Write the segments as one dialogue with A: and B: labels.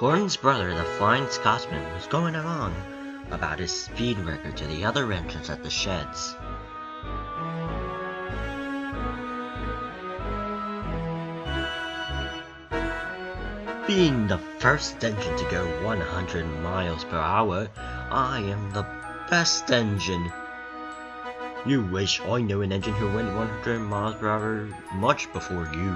A: Gordon's brother, the Flying Scotsman, was going on about his speed record to the other entrance at the sheds. Being the first engine to go 100 miles per hour, I am the best engine. You wish I knew an engine who went 100 miles per hour much before you.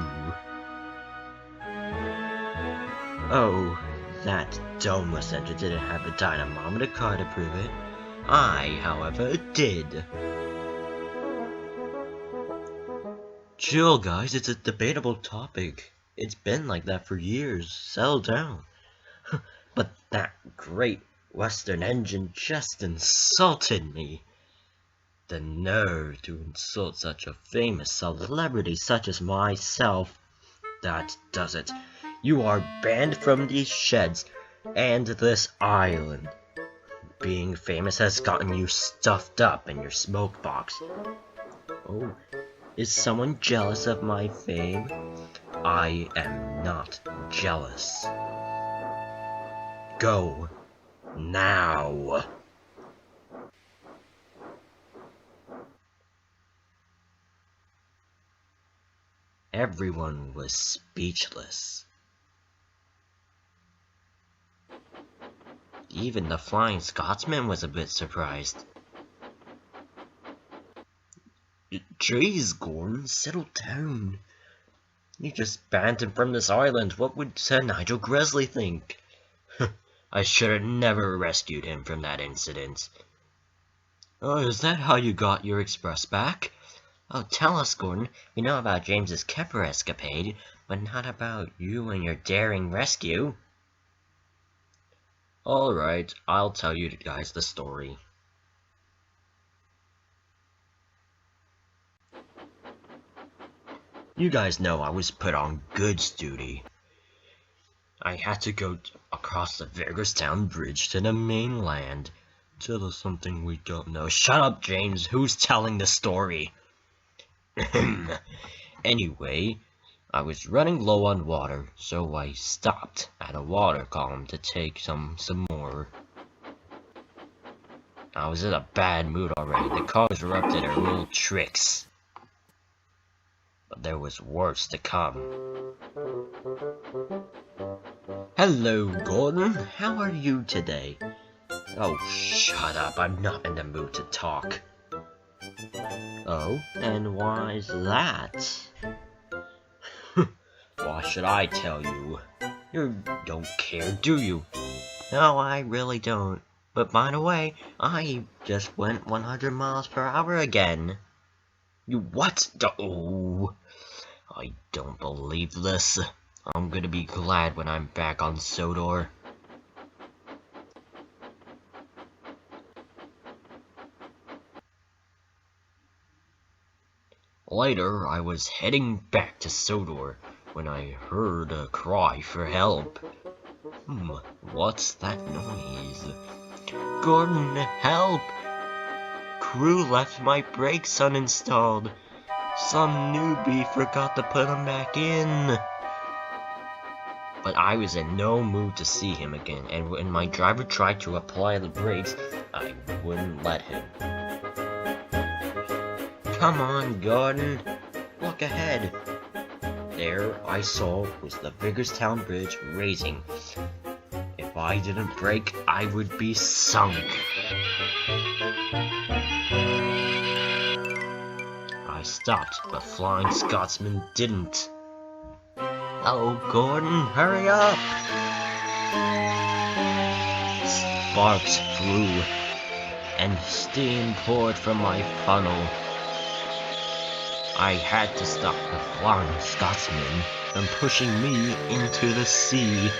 A: Oh, that domeless engine didn't have a dynamometer car to prove it. I, however, did. Chill, guys, it's a debatable topic. It's been like that for years. Settle down. But that great Western engine just insulted me. The nerve to insult such a famous celebrity such as myself. That does it. You are banned from these sheds and this island. Being famous has gotten you stuffed up in your smoke box. Oh, is someone jealous of my fame? I am not jealous. Go now. Everyone was speechless. Even the Flying Scotsman was a bit surprised. Jeez, Gordon, settle down. You just banned him from this island. What would Sir Nigel Gresley think? I should have never rescued him from that incident. Oh, is that how you got your express back? Oh, tell us, Gordon. We know about James's Kepper escapade, but not about you and your daring rescue. Alright, I'll tell you guys the story. You guys know I was put on goods duty. I had to go across the Vigarstown Bridge to the mainland. Tell us something we don't know. Shut up, James. Who's telling the story? Anyway, I was running low on water, so I stopped at a water column to take some more. I was in a bad mood already. The cars were up to their little tricks. But there was worse to come. Hello, Gordon. How are you today? Oh, shut up. I'm not in the mood to talk. Oh, and why's that? Why should I tell you? You don't care, do you? No, I really don't. But by the way, I just went 100 miles per hour again. You what? Oh, I don't believe this. I'm gonna be glad when I'm back on Sodor. Later, I was heading back to Sodor when I heard a cry for help. What's that noise? Gordon, help! Crew left my brakes uninstalled. Some newbie forgot to put them back in. But I was in no mood to see him again, and when my driver tried to apply the brakes, I wouldn't let him. Come on, Gordon. Look ahead. There I saw was the Vigarstown Bridge raising. If I didn't brake, I would be sunk. I stopped, but Flying Scotsman didn't. Oh, Gordon, hurry up! Sparks flew, and steam poured from my funnel. I had to stop the Flying Scotsman from pushing me into the sea.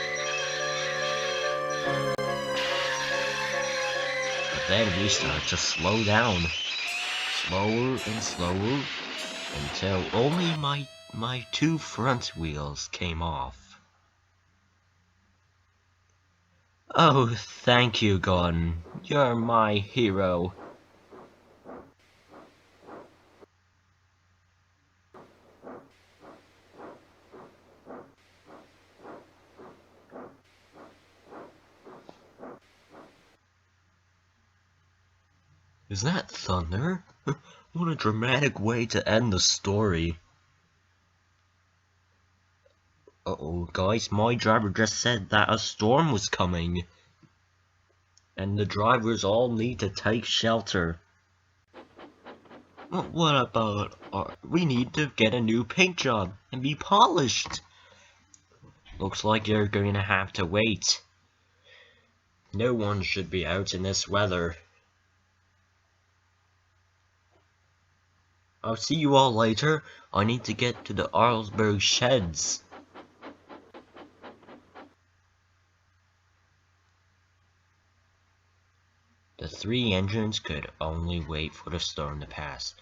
A: But then he started to slow down, slower and slower, until only my two front wheels came off. Oh, thank you, Gordon. You're my hero. Is that thunder? What a dramatic way to end the story. Uh-oh, guys, my driver just said that a storm was coming. And the drivers all need to take shelter. What about we need to get a new paint job and be polished. Looks like you're going to have to wait. No one should be out in this weather. I'll see you all later. I need to get to the Arlsberg sheds. The three engines could only wait for the storm to pass.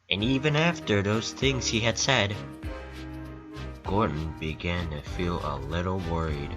A: And even after those things he had said, Gordon began to feel a little worried.